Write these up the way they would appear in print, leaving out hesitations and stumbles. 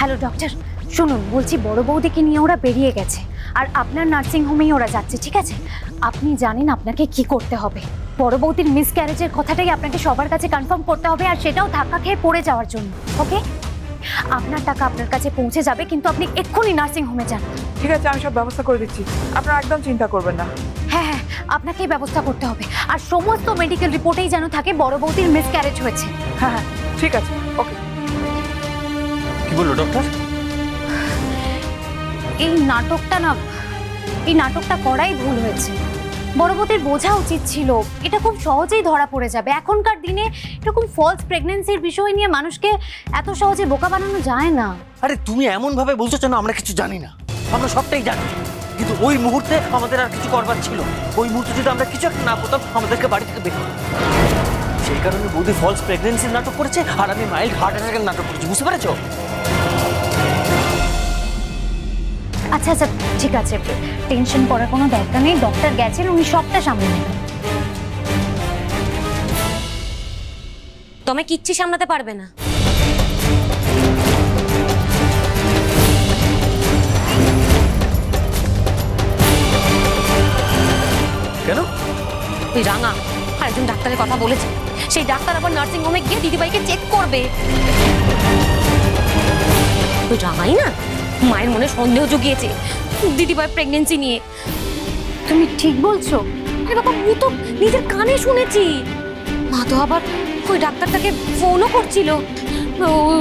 Hello doctor, শুনুন বলছি বড় বৌদিকে নিয়ে ওরা বেরিয়ে গেছে আর আপনার নার্সিং হোমেই ওরা যাচ্ছে, ঠিক আছে? আপনি জানেন আপনাকে কি করতে হবে। বড় বৌদির মিসক্যারেজের কথাটাই আপনাকে সবার কাছে কনফার্ম করতে হবে, আর সেটাও ধাক্কা খেয়ে পড়ে যাওয়ার জন্য। ওকে, আপনার টাকা আপনার কাছে পৌঁছে যাবে, কিন্তু আপনি এক্ষুনি নার্সিং হোমে যান। ঠিক আছে, আমি সব ব্যবস্থা করে দিচ্ছি, আপনারা একদম চিন্তা করবেন না। হ্যাঁ হ্যাঁ, আপনাকেই ব্যবস্থা করতে হবে, আর সমস্ত মেডিকেল রিপোর্টেই যেন থাকে বড় বৌদির মিসক্যারেজ হয়েছে। হ্যাঁ হ্যাঁ ঠিক আছে, ওকে। কি বললো ডক্টর? এই নাটকটা করাই ভুল হয়েছে। বড় বৌদির বোঝা উচিত ছিল এটা খুব সহজেই ধরা পড়ে যাবে। এখনকার দিনে এরকম ফলস প্রেগন্যান্সির বিষয় নিয়ে মানুষকে এত সহজে বোকা বানানো যায় না। আরে তুমি এমন ভাবে বলছো যেন আমরা কিছু জানি না। আমরা সবটাই জানি, কিন্তু ওই মুহূর্তে আমাদের আর কিছু করবার ছিল। ওই মুহূর্তে যদি আমরা কিছু একটা না করতাম, আমাদেরকে বাড়ি থেকে বের করতাম। সেই কারণে বৌদি ফলস প্রেগন্যান্সির নাটক করেছে, আর আমি মাইল্ড হার্ট অ্যাটাকের নাটক করেছি, বুঝতে পেরেছো? আচ্ছা আচ্ছা ঠিক আছে, টেনশন করার কোনো দরকার নেই। ডক্টর গেছেন, উনি সবটা সামলে নেবেন। তুমি কিচ্ছু সামলাতে পারবে না। কেন? ওই রাঙা আরেকজন ডাক্তারের কথা বলেছে, সেই ডাক্তার আবার নার্সিং হোমে গিয়ে দিদিভাইকে চেক করবে। ওই রাঙাই না মায়ের মনে সন্দেহ জুগিয়েছে দিদিভাই প্রেগন্যান্সি নিয়ে। তুমি ঠিক বলছো? আরে বাবা, আমি তো নিজের কানে শুনেছি। মা তো আবার ওই ডাক্তারটাকে ফোনও করছিল।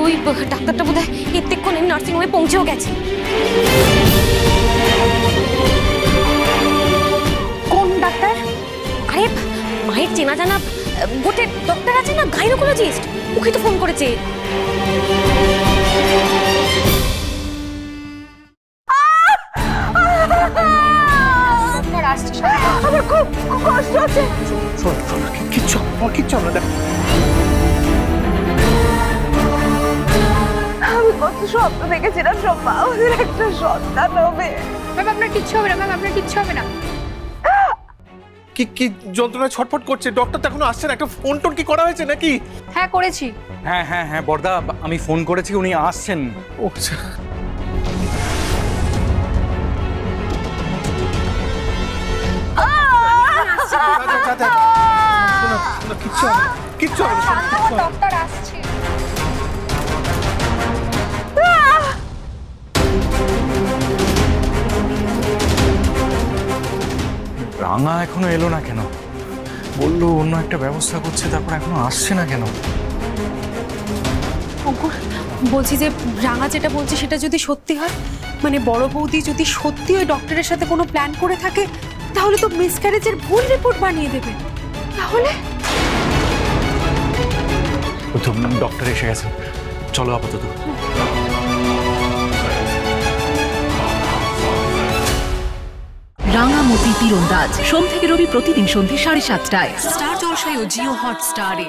ওই ডাক্তারটা বোধহয় এতক্ষণ নার্সিং হোমে পৌঁছেও গেছে। কোন ডাক্তার? আরে মায়ের চেনা জানা গোটে ডক্টর আছে না, গাইনোকোলজিস্ট, ওকে তো ফোন করেছে। আমার খুব কষ্ট হচ্ছে। কিচ্ছু আমরা দেখ, আমি কত স্বপ্ন দেখেছিলাম, সব আমাদের একটা সন্তান হবে। ম্যাম আপনার কিচ্ছু হবে না, ম্যাম আপনার কিচ্ছু হবে না। কি কি যন্ত্রণায় ছটফট করছে। ডক্টর তো এখনো আসছেন, একটা ফোন টোন কি করা হয়েছে নাকি? হ্যাঁ করেছি। হ্যাঁ হ্যাঁ হ্যাঁ বড়দা, আমি ফোন করেছি, উনি আসছেন। ও আচ্ছা, কিচ্ছু হবে না, ডক্টর আসছে। রাঙা এখনো এলো না কেন? বললো অন্য একটা ব্যবস্থা করছে, তারপর এখনো আসছে না কেন? অঙ্কুর বলছি যে রাঙা যেটা বলছে সেটা যদি সত্যি হয়, মানে বড় বৌদি যদি সত্যি ওই ডক্টরের সাথে কোনো প্ল্যান করে থাকে, তাহলে তো মিসক্যারেজের ভুল রিপোর্ট বানিয়ে দেবে। তাহলে ওই তো ডক্টর এসে গেছেন, চলো আপাতত। রাঙামতি তীরন্দাজ সোম থেকে রবি প্রতিদিন সন্ধ্যে 7:30টায় স্টার জলসায় ও জিও হটস্টারে।